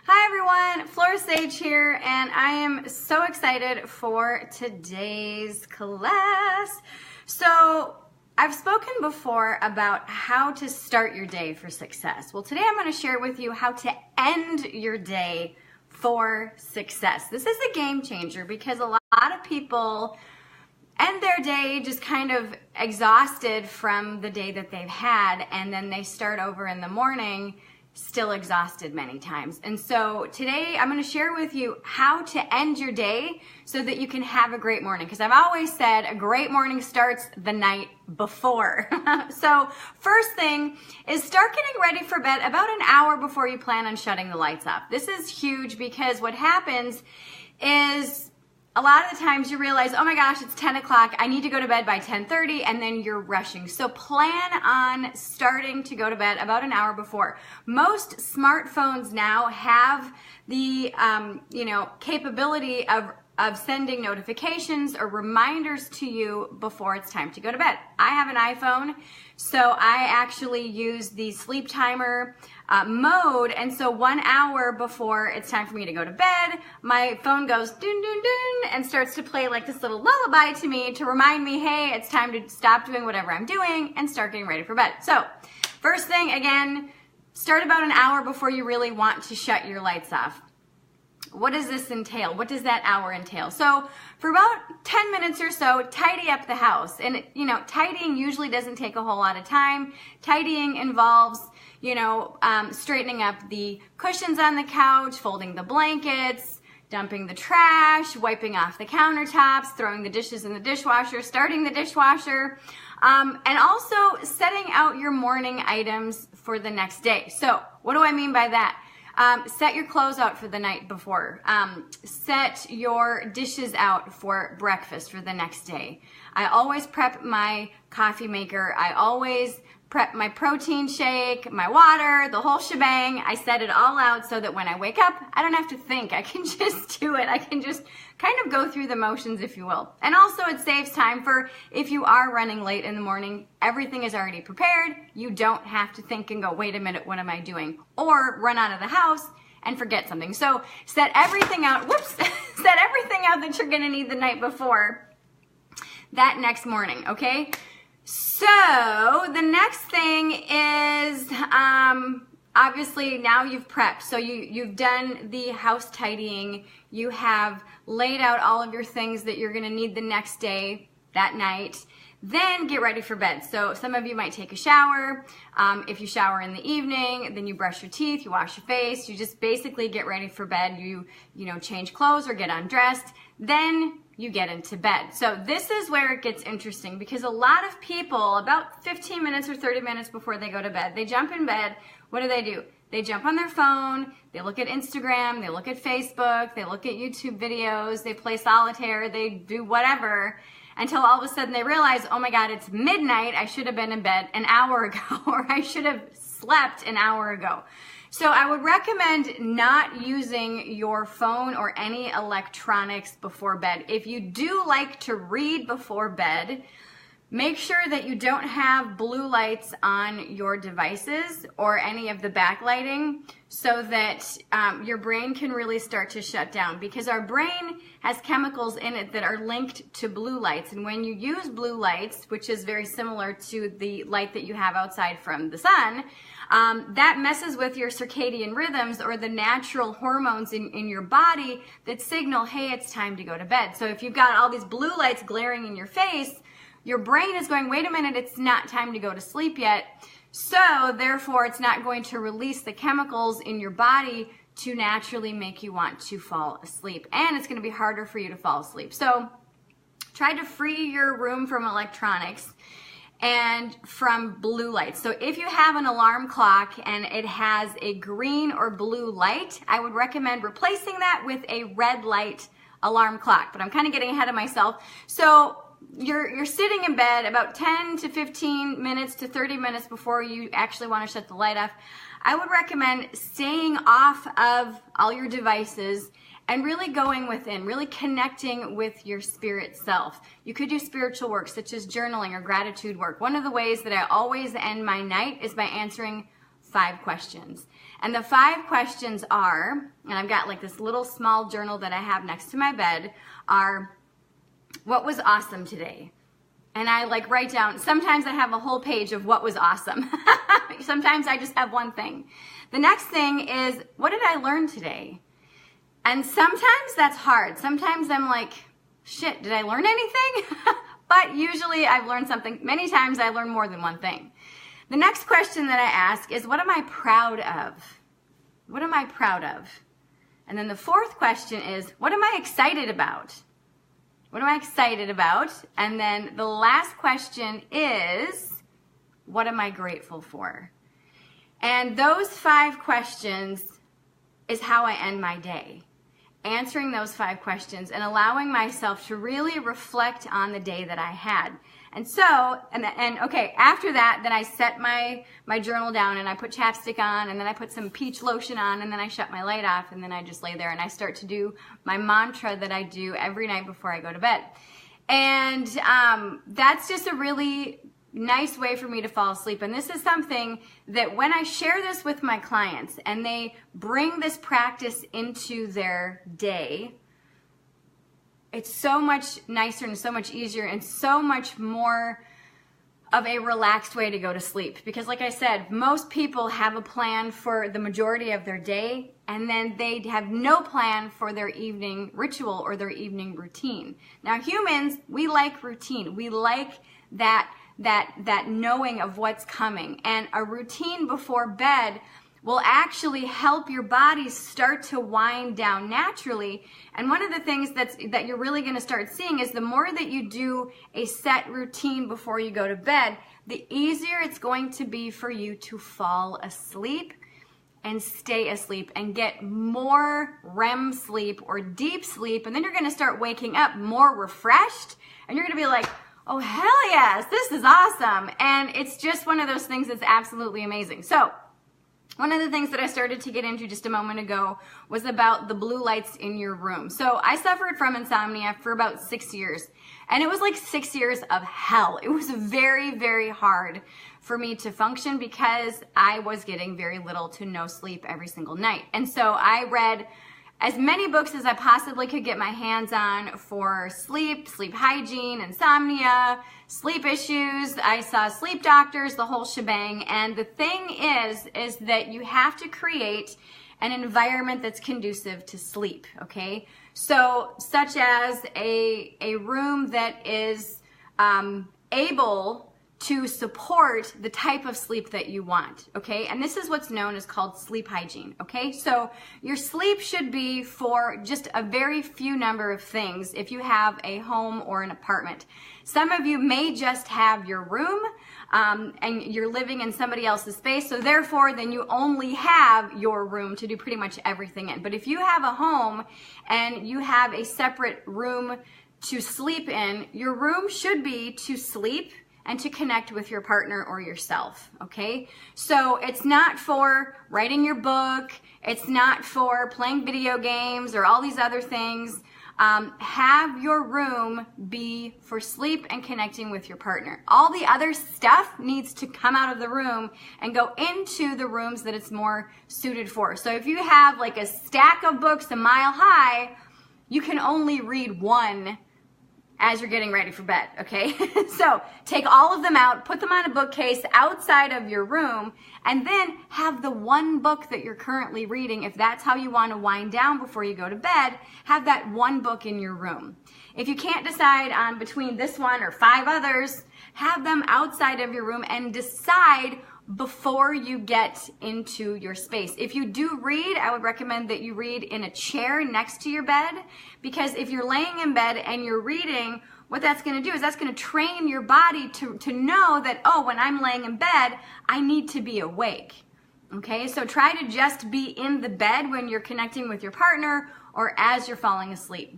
Hi everyone, Flora here, and I am so excited for today's class. So I've spoken before about how to start your day for success. Well, today I'm going to share with you how to end your day for success. This is a game changer because a lot of people end their day just kind of exhausted from the day that they've had, and then they start over in the morning still exhausted many times. And so today I'm going to share with you how to end your day so that you can have a great morning. Because I've always said a great morning starts the night before. So first thing is start getting ready for bed about an hour before you plan on shutting the lights off. This is huge because what happens is a lot of the times you realize, oh my gosh, it's 10 o'clock, I need to go to bed by 10:30, and then you're rushing. So plan on starting to go to bed about an hour before. Most smartphones now have the capability of sending notifications or reminders to you before it's time to go to bed. I have an iPhone, so I actually use the sleep timer mode, and so 1 hour before it's time for me to go to bed, my phone goes dun dun dun and starts to play like this little lullaby to me to remind me, hey, it's time to stop doing whatever I'm doing and start getting ready for bed. So first thing, again, start about an hour before you really want to shut your lights off. What does this entail? What does that hour entail? So for about 10 minutes or so, tidy up the house. And, tidying usually doesn't take a whole lot of time. Tidying involves, straightening up the cushions on the couch, folding the blankets, dumping the trash, wiping off the countertops, throwing the dishes in the dishwasher, starting the dishwasher, and also setting out your morning items for the next day. So what do I mean by that? Set your clothes out for the night before. Set your dishes out for breakfast for the next day. I always prep my coffee maker. I always prep my protein shake, my water, the whole shebang. I set it all out so that when I wake up, I don't have to think. I can just do it. I can just kind of go through the motions, if you will. And also it saves time for if you are running late in the morning, everything is already prepared. You don't have to think and go, wait a minute, what am I doing? Or run out of the house and forget something. So set everything out, set everything out that you're gonna need the night before that next morning, okay? So the next thing is, obviously now you've prepped. So you've done the house tidying. You have laid out all of your things that you're going to need the next day, that night. Then get ready for bed. So some of you might take a shower. If you shower in the evening, then you brush your teeth, you wash your face. You just basically get ready for bed. You change clothes or get undressed. Then you get into bed. So this is where it gets interesting because a lot of people, about 15 minutes or 30 minutes before they go to bed, they jump in bed. What do? They jump on their phone, they look at Instagram, they look at Facebook, they look at YouTube videos, they play solitaire, they do whatever, until all of a sudden they realize, oh my God, it's midnight, I should have been in bed an hour ago, or I should have slept an hour ago. So I would recommend not using your phone or any electronics before bed. If you do like to read before bed, make sure that you don't have blue lights on your devices or any of the backlighting so that your brain can really start to shut down, because our brain has chemicals in it that are linked to blue lights. And when you use blue lights, which is very similar to the light that you have outside from the sun, that messes with your circadian rhythms or the natural hormones in your body that signal, hey, it's time to go to bed. So if you've got all these blue lights glaring in your face, your brain is going, wait a minute, it's not time to go to sleep yet. So therefore, it's not going to release the chemicals in your body to naturally make you want to fall asleep. And it's going to be harder for you to fall asleep. So try to free your room from electronics and from blue lights. So if you have an alarm clock and it has a green or blue light, I would recommend replacing that with a red light alarm clock. But I'm kind of getting ahead of myself. So you're sitting in bed about 10 to 15 minutes to 30 minutes before you actually want to shut the light off. I would recommend staying off of all your devices and really going within, really connecting with your spirit self. You could do spiritual work such as journaling or gratitude work. One of the ways that I always end my night is by answering 5 questions. And the 5 questions are, and I've got like this little small journal that I have next to my bed, are, what was awesome today? And I like write down, sometimes I have a whole page of what was awesome. Sometimes I just have one thing. The next thing is, what did I learn today? And sometimes that's hard. Sometimes I'm like, shit, did I learn anything? But usually I've learned something. Many times I learn more than one thing. The next question that I ask is, what am I proud of? What am I proud of? And then the 4th question is, what am I excited about? What am I excited about? And then the last question is, what am I grateful for? And those 5 questions is how I end my day. Answering those 5 questions and allowing myself to really reflect on the day that I had. And so, and okay, after that, then I set my journal down and I put chapstick on and then I put some peach lotion on and then I shut my light off and then I just lay there and I start to do my mantra that I do every night before I go to bed. And that's just a really nice way for me to fall asleep. And this is something that when I share this with my clients and they bring this practice into their day, it's so much nicer and so much easier and so much more of a relaxed way to go to sleep. Because like I said, most people have a plan for the majority of their day and then they have no plan for their evening ritual or their evening routine. Now humans, we like routine. We like that knowing of what's coming. And a routine before bed will actually help your body start to wind down naturally. And one of the things that you're really going to start seeing is the more that you do a set routine before you go to bed, the easier it's going to be for you to fall asleep and stay asleep and get more REM sleep or deep sleep. And then you're going to start waking up more refreshed and you're going to be like, oh, hell yes, this is awesome. And it's just one of those things that's absolutely amazing. So one of the things that I started to get into just a moment ago was about the blue lights in your room. So I suffered from insomnia for about 6 years. And it was like 6 years of hell. It was very, very hard for me to function because I was getting very little to no sleep every single night. And so I read as many books as I possibly could get my hands on for sleep, sleep hygiene, insomnia, sleep issues. I saw sleep doctors, the whole shebang. And the thing is that you have to create an environment that's conducive to sleep, okay? So such as a room that is able to support the type of sleep that you want, okay? And this is what's known as called sleep hygiene, okay? So your sleep should be for just a very few number of things if you have a home or an apartment. Some of you may just have your room and you're living in somebody else's space, so therefore then you only have your room to do pretty much everything in. But if you have a home and you have a separate room to sleep in, your room should be to sleep and to connect with your partner or yourself, okay? So it's not for writing your book, it's not for playing video games or all these other things. Have your room be for sleep and connecting with your partner. All the other stuff needs to come out of the room and go into the rooms that it's more suited for. So if you have like a stack of books a mile high, you can only read one as you're getting ready for bed, okay? So take all of them out, put them on a bookcase outside of your room, and then have the one book that you're currently reading. If that's how you want to wind down before you go to bed, have that one book in your room. If you can't decide on between this one or 5 others, have them outside of your room and decide before you get into your space. If you do read, I would recommend that you read in a chair next to your bed, because if you're laying in bed and you're reading, what that's going to do is that's going to train your body to know that, oh, when I'm laying in bed, I need to be awake. Okay, so try to just be in the bed when you're connecting with your partner or as you're falling asleep.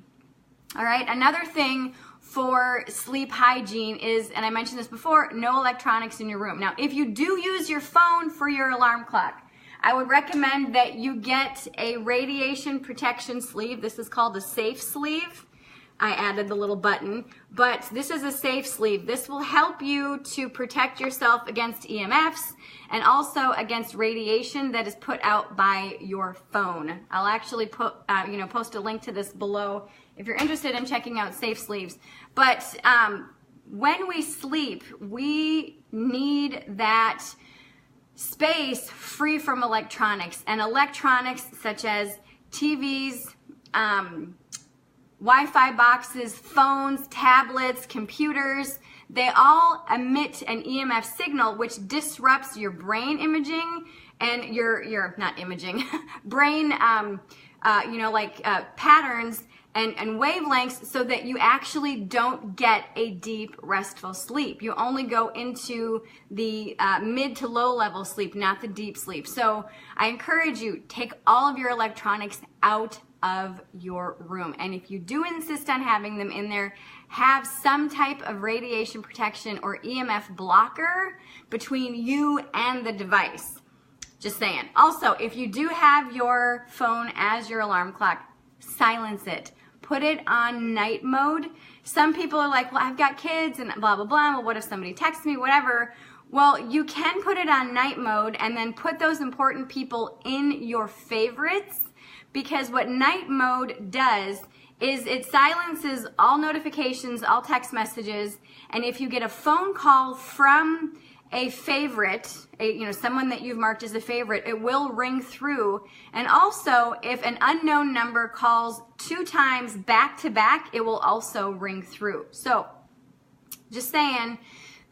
All right, another thing for sleep hygiene is, and I mentioned this before, no electronics in your room. Now, if you do use your phone for your alarm clock, I would recommend that you get a radiation protection sleeve. This is called a safe sleeve. I added the little button, but this is a safe sleep. This will help you to protect yourself against EMFs and also against radiation that is put out by your phone. I'll actually post a link to this below if you're interested in checking out safe sleeps. But when we sleep, we need that space free from electronics, and electronics such as TVs, Wi-Fi boxes, phones, tablets, computers, they all emit an EMF signal which disrupts your brain imaging and your not imaging, brain, patterns and wavelengths, so that you actually don't get a deep, restful sleep. You only go into the mid to low level sleep, not the deep sleep. So I encourage you, take all of your electronics out of your room. And if you do insist on having them in there, have some type of radiation protection or EMF blocker between you and the device. Just saying. Also, if you do have your phone as your alarm clock, silence it. Put it on night mode. Some people are like, well, I've got kids and blah, blah, blah. Well, what if somebody texts me, whatever? Well, you can put it on night mode and then put those important people in your favorites, because what night mode does is it silences all notifications, all text messages, and if you get a phone call from a favorite, someone that you've marked as a favorite, it will ring through. And also, if an unknown number calls 2 times back to back, it will also ring through. So, just saying,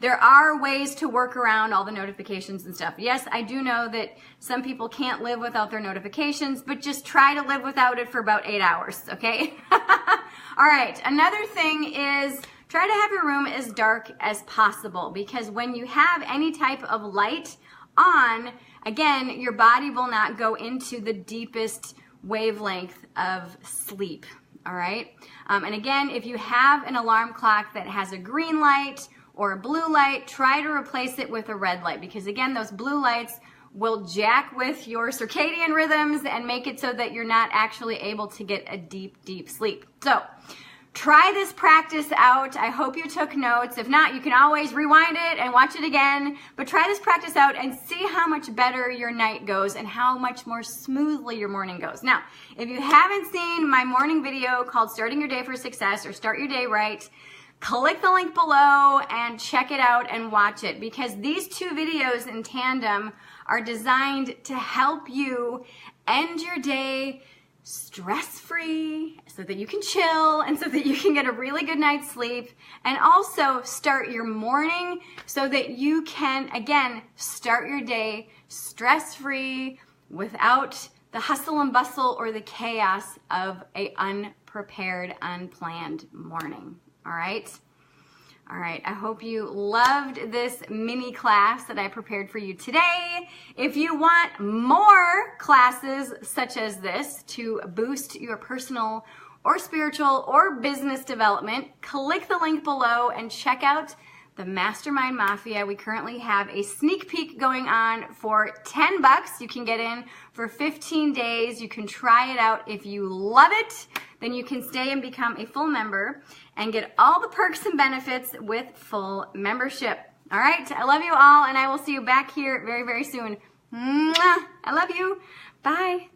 there are ways to work around all the notifications and stuff. Yes, I do know that some people can't live without their notifications, but just try to live without it for about 8 hours, okay? All right, another thing is, try to have your room as dark as possible, because when you have any type of light on, again, your body will not go into the deepest wavelength of sleep, all right? And again, if you have an alarm clock that has a green light or a blue light, try to replace it with a red light, because again, those blue lights will jack with your circadian rhythms and make it so that you're not actually able to get a deep, deep sleep. So, try this practice out. I hope you took notes. If not, you can always rewind it and watch it again. But try this practice out and see how much better your night goes and how much more smoothly your morning goes. Now, if you haven't seen my morning video called Starting Your Day for Success or Start Your Day Right, click the link below and check it out and watch it, because these 2 videos in tandem are designed to help you end your day stress-free so that you can chill and so that you can get a really good night's sleep, and also start your morning so that you can, again, start your day stress-free without the hustle and bustle or the chaos of a unprepared, unplanned morning. All right? All right, I hope you loved this mini class that I prepared for you today. If you want more classes such as this to boost your personal or spiritual or business development, click the link below and check out the Mastermind Mafia. We currently have a sneak peek going on for $10. You can get in for 15 days. You can try it out. If you love it, then you can stay and become a full member and get all the perks and benefits with full membership. All right, I love you all, and I will see you back here very, very soon. Mwah! I love you. Bye.